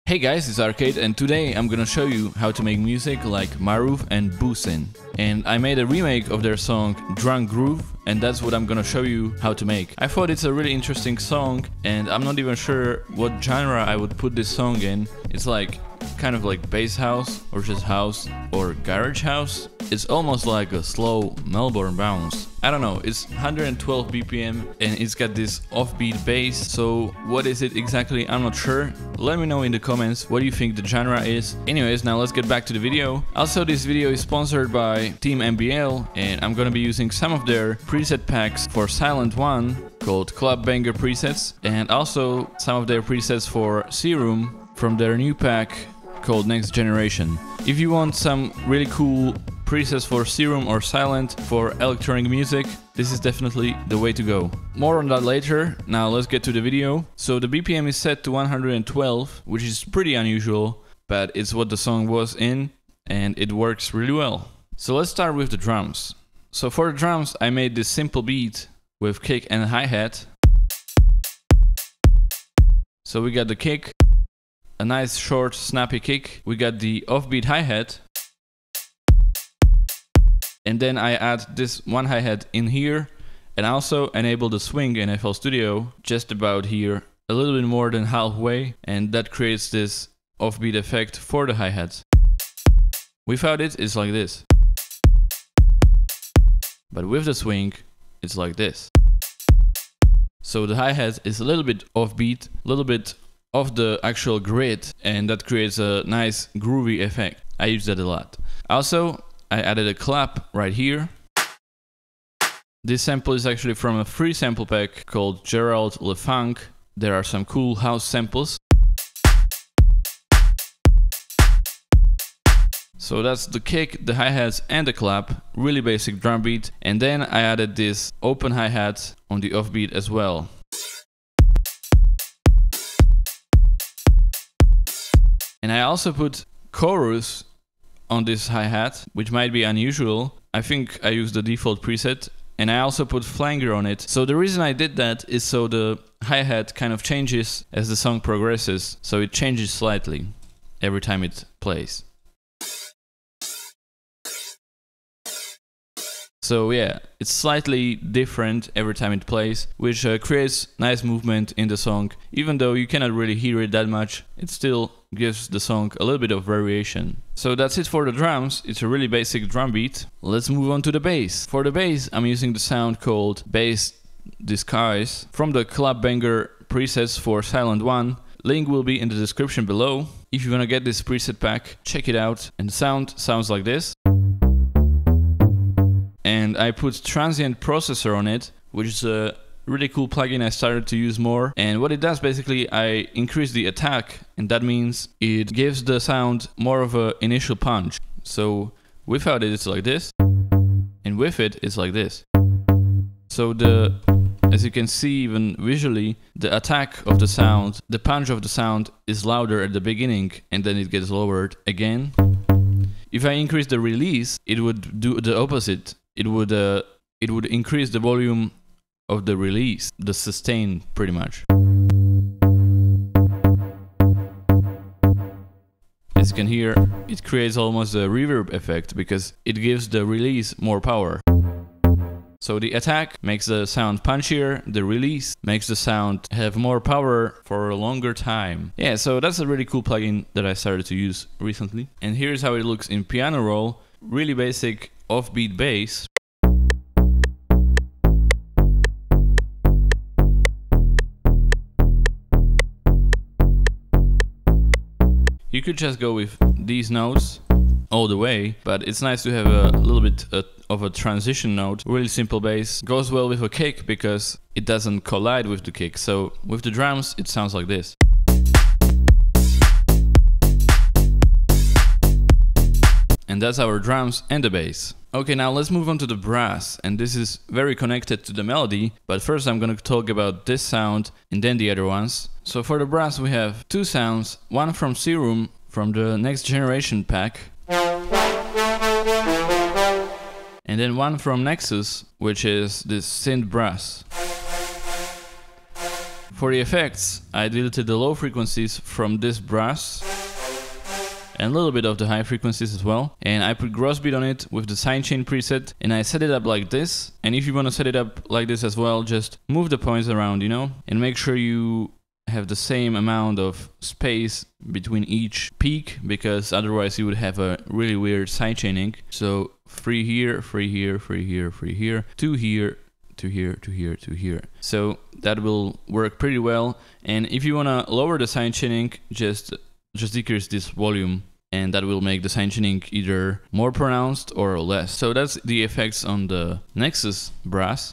Hey guys, it's Arcade and today I'm gonna show you how to make music like Maruv and Boosin. And I made a remake of their song Drunk Groove and that's what I'm gonna show you how to make. I thought it's a really interesting song and I'm not even sure what genre I would put this song in. It's like kind of like bass house or just house or garage house. It's almost like a slow Melbourne bounce. I don't know, it's 112 BPM and it's got this offbeat bass. So what is it exactly? I'm not sure. Let me know in the comments what you think the genre is. Anyways, now let's get back to the video. Also, this video is sponsored by Team MBL and I'm gonna be using some of their preset packs for Silent One called Club Banger Presets and also some of their presets for Serum from their new pack called Next Generation. If you want some really cool presets for Serum or Silent for electronic music, this is definitely the way to go. More on that later. Now let's get to the video. So the BPM is set to 112, which is pretty unusual, but it's what the song was in and it works really well. So let's start with the drums. So for the drums I made this simple beat with kick and hi-hat. So we got the kick, a nice short snappy kick, we got the offbeat hi-hat, and then I add this one hi-hat in here and also enable the swing in FL Studio just about here, a little bit more than halfway, and that creates this offbeat effect for the hi-hats. Without it, it's like this. But with the swing, it's like this. So the hi-hat is a little bit offbeat, a little bit off the actual grid, and that creates a nice groovy effect. I use that a lot. Also, I added a clap right here. This sample is actually from a free sample pack called Gerald LeFunk. There are some cool house samples. So that's the kick, the hi-hats and the clap, really basic drum beat. And then I added this open hi-hat on the offbeat as well. And I also put chorus on this hi-hat, which might be unusual. I think I used the default preset, and I also put flanger on it. So the reason I did that is so the hi-hat kind of changes as the song progresses, so it changes slightly every time it plays. So yeah, it's slightly different every time it plays, which creates nice movement in the song. Even though you cannot really hear it that much, it still gives the song a little bit of variation. So that's it for the drums. It's a really basic drum beat. Let's move on to the bass. For the bass, I'm using the sound called Bass Disguise from the Club Banger presets for Silent One. Link will be in the description below. If you want to get this preset pack, check it out. And the sound sounds like this. And I put Transient Processor on it, which is a really cool plugin I started to use more. And what it does, basically, I increase the attack, and that means it gives the sound more of an initial punch. So without it, it's like this, and with it, it's like this. So as you can see, even visually, the attack of the sound, the punch of the sound is louder at the beginning, and then it gets lowered again. If I increase the release, it would do the opposite. It would increase the volume of the release, the sustain, pretty much. As you can hear, it creates almost a reverb effect because it gives the release more power. So the attack makes the sound punchier, the release makes the sound have more power for a longer time. Yeah, so that's a really cool plugin that I started to use recently. And here's how it looks in piano roll. Really basic offbeat bass. You could just go with these notes all the way, but it's nice to have a little bit of a transition note. Really simple bass. Goes well with a kick because it doesn't collide with the kick. So with the drums, it sounds like this. And that's our drums and the bass. Okay, now let's move on to the brass, and this is very connected to the melody, but first I'm gonna talk about this sound and then the other ones. So for the brass we have two sounds, one from Serum from the Next Generation pack, and then one from Nexus, which is this synth brass. For the effects, I deleted the low frequencies from this brass and a little bit of the high frequencies as well. And I put gross beat on it with the sidechain preset, and I set it up like this. And if you want to set it up like this as well, just move the points around, you know, and make sure you have the same amount of space between each peak, because otherwise you would have a really weird sidechaining. So 3 here, 3 here, 3 here, 3 here, 2 here, 2 here, 2 here, 2 here. So that will work pretty well. And if you want to lower the sidechaining, just decrease this volume, and that will make the sidechaining either more pronounced or less. So that's the effects on the Nexus brass.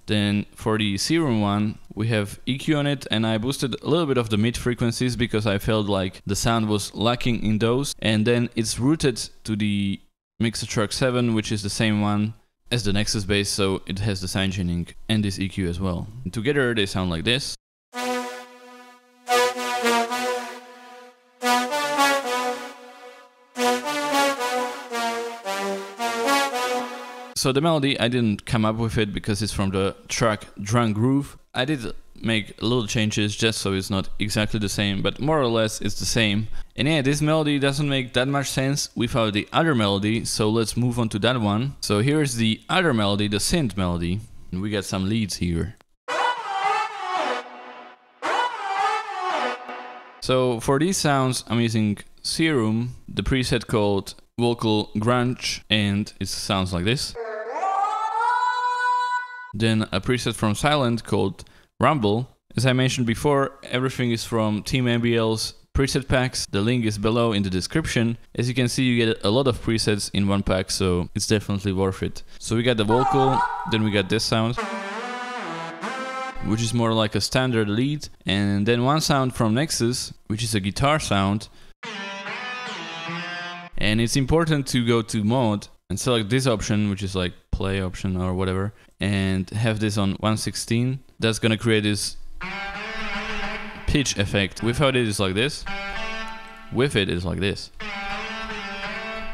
Then for the Serum one, we have EQ on it, and I boosted a little bit of the mid frequencies because I felt like the sound was lacking in those. And then it's routed to the Mixer Track 7, which is the same one as the Nexus bass, so it has the sidechaining and this EQ as well. And together they sound like this. So the melody, I didn't come up with it because it's from the track Drunk Groove. I did make little changes just so it's not exactly the same, but more or less it's the same. And yeah, this melody doesn't make that much sense without the other melody, so let's move on to that one. So here's the other melody, the synth melody, and we got some leads here. So for these sounds, I'm using Serum, the preset called Vocal Grunge, and it sounds like this. Then a preset from Silent called Rumble. As I mentioned before, everything is from Team MBL's preset packs. The link is below in the description. As you can see, you get a lot of presets in one pack, so it's definitely worth it. So we got the vocal, then we got this sound, which is more like a standard lead, and then one sound from Nexus, which is a guitar sound. And it's important to go to mode and select this option, which is like play option or whatever, and have this on 1/16. That's gonna create this pitch effect. Without it, it's like this. With it, it's like this.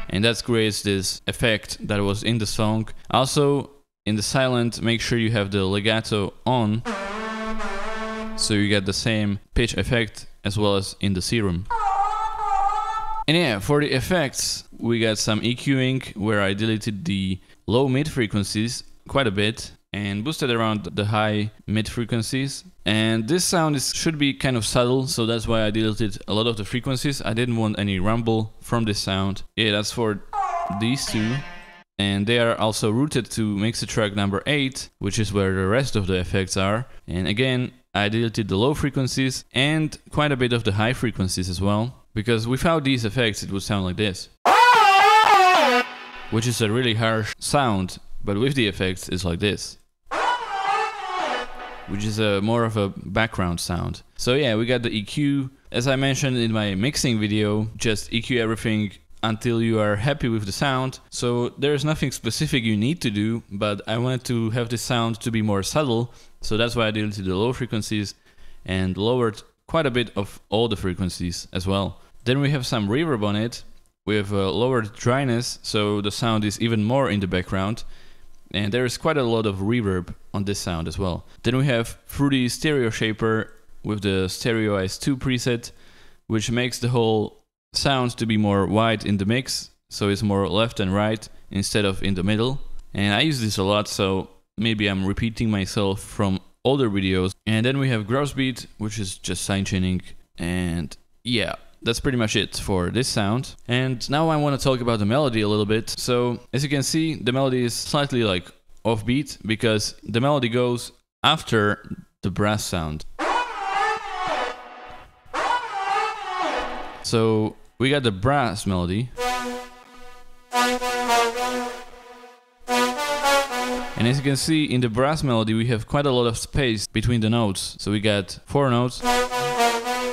And that creates this effect that was in the song. Also, in the Silent, make sure you have the legato on, so you get the same pitch effect as well as in the Serum. And yeah, for the effects, we got some EQing, where I deleted the low mid frequencies quite a bit and boosted around the high mid frequencies. And this sound should be kind of subtle, so that's why I deleted a lot of the frequencies. I didn't want any rumble from this sound. Yeah, that's for these two. And they are also routed to Mixer Track number 8, which is where the rest of the effects are. And again, I deleted the low frequencies and quite a bit of the high frequencies as well, because without these effects it would sound like this, which is a really harsh sound, but with the effects it's like this, which is more of a background sound. So yeah, we got the EQ. As I mentioned in my mixing video, just EQ everything until you are happy with the sound. So there's nothing specific you need to do, but I wanted to have this sound to be more subtle, so that's why I deleted the low frequencies and lowered quite a bit of all the frequencies as well. Then we have some reverb on it. We have a lowered dryness, so the sound is even more in the background. And there is quite a lot of reverb on this sound as well. Then we have Fruity Stereo Shaper with the Stereoize 2 preset, which makes the whole sound to be more wide in the mix, so it's more left and right instead of in the middle. And I use this a lot, so maybe I'm repeating myself from older videos. And then we have Gross Beat, which is just sidechaining, and yeah, that's pretty much it for this sound. And now I want to talk about the melody a little bit. So as you can see, the melody is slightly like offbeat because the melody goes after the brass sound. So we got the brass melody. And as you can see, in the brass melody we have quite a lot of space between the notes. So we got 4 notes,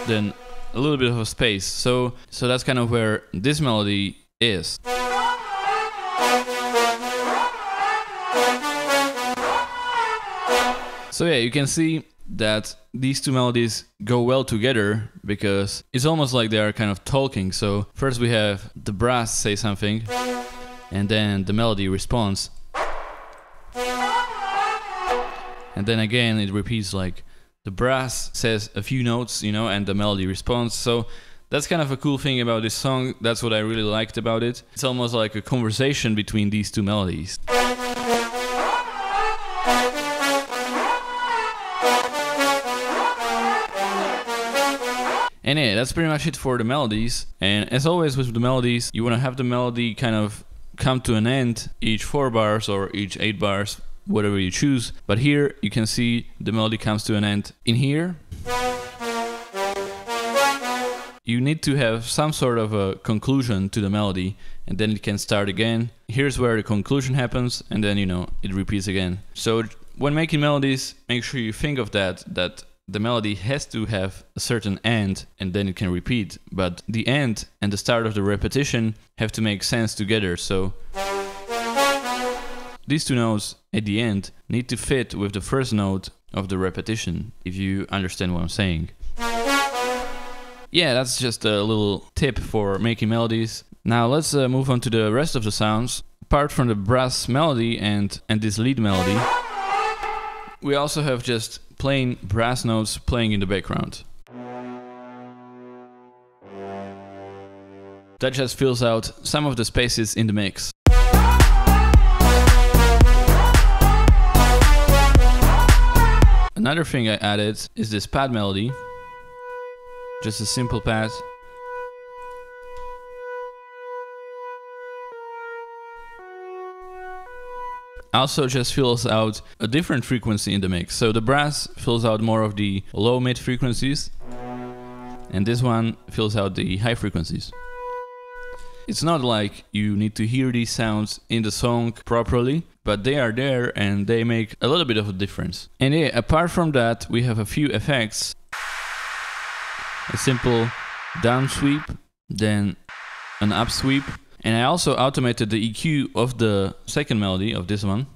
then a little bit of a space. So that's kind of where this melody is. So yeah, you can see that these two melodies go well together because it's almost like they are kind of talking. So first we have the brass say something and then the melody responds. And then again it repeats like the brass says a few notes, you know, and the melody responds. So that's kind of a cool thing about this song. That's what I really liked about it. It's almost like a conversation between these two melodies. And yeah, that's pretty much it for the melodies. And as always with the melodies, you want to have the melody kind of come to an end each 4 bars or each 8 bars, whatever you choose. But here you can see the melody comes to an end in here. You need to have some sort of a conclusion to the melody, and then it can start again. Here's where the conclusion happens, and then, you know, it repeats again. So when making melodies, make sure you think of that the melody has to have a certain end, and then it can repeat. But the end and the start of the repetition have to make sense together. So these two notes at the end need to fit with the first note of the repetition, if you understand what I'm saying. Yeah, that's just a little tip for making melodies. Now let's move on to the rest of the sounds. Apart from the brass melody and this lead melody, we also have just plain brass notes playing in the background. That just fills out some of the spaces in the mix. Another thing I added is this pad melody. Just a simple pad. Also just fills out a different frequency in the mix. So the brass fills out more of the low mid frequencies, and this one fills out the high frequencies. It's not like you need to hear these sounds in the song properly, but they are there and they make a little bit of a difference. And yeah, apart from that, we have a few effects. A simple down sweep, then an up sweep. And I also automated the EQ of the second melody of this one.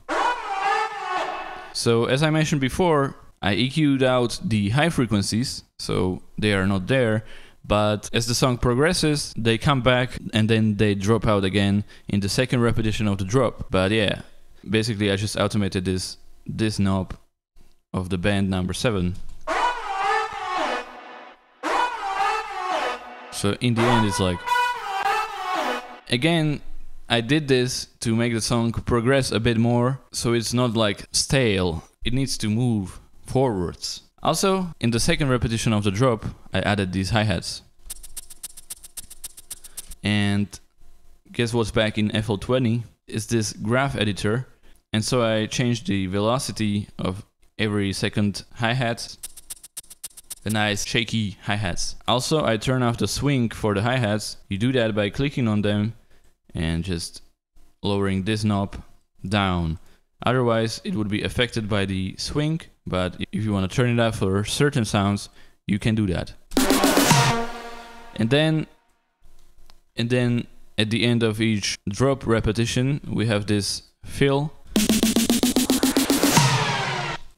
So as I mentioned before, I EQ'd out the high frequencies, so they are not there. But as the song progresses, they come back and then they drop out again in the second repetition of the drop. But yeah, basically I just automated this knob of the band number 7. So in the end it's like... Again, I did this to make the song progress a bit more, so it's not like stale. It needs to move forwards. Also, in the second repetition of the drop, I added these hi-hats. And guess what's back in FL20 is this graph editor. And so I changed the velocity of every second hi-hat. The nice shaky hi-hats. Also, I turn off the swing for the hi-hats. You do that by clicking on them and just lowering this knob down. Otherwise, it would be affected by the swing, but if you want to turn it off for certain sounds, you can do that. And then at the end of each drop repetition, we have this fill,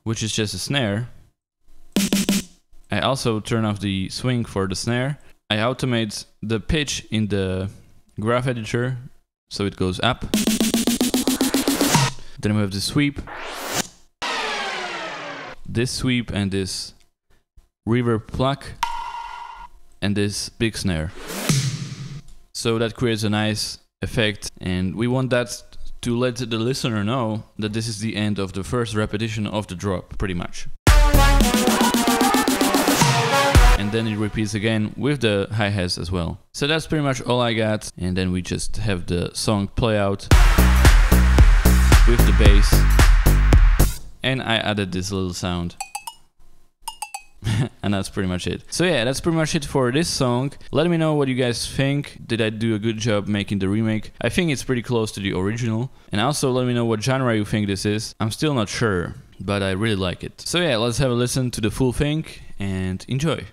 which is just a snare. I also turn off the swing for the snare. I automate the pitch in the graph editor, so it goes up. Then we have the sweep, this sweep and this reverb pluck, and this big snare. So that creates a nice effect, and we want that to let the listener know that this is the end of the first repetition of the drop, pretty much. And then it repeats again with the hi-hats as well. So that's pretty much all I got, and then we just have the song play out with the bass, and I added this little sound. And that's pretty much it. So yeah, that's pretty much it for this song. Let me know what you guys think. Did I do a good job making the remake? I think it's pretty close to the original. And also let me know what genre you think this is. I'm still not sure, but I really like it. So yeah, let's have a listen to the full thing and enjoy.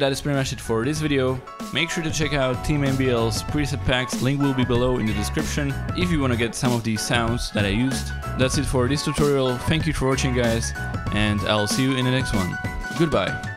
that is pretty much it for this video. Make sure to check out Team MBL's preset packs, link will be below in the description if you want to get some of these sounds that I used. That's it for this tutorial, thank you for watching guys, and I'll see you in the next one. Goodbye.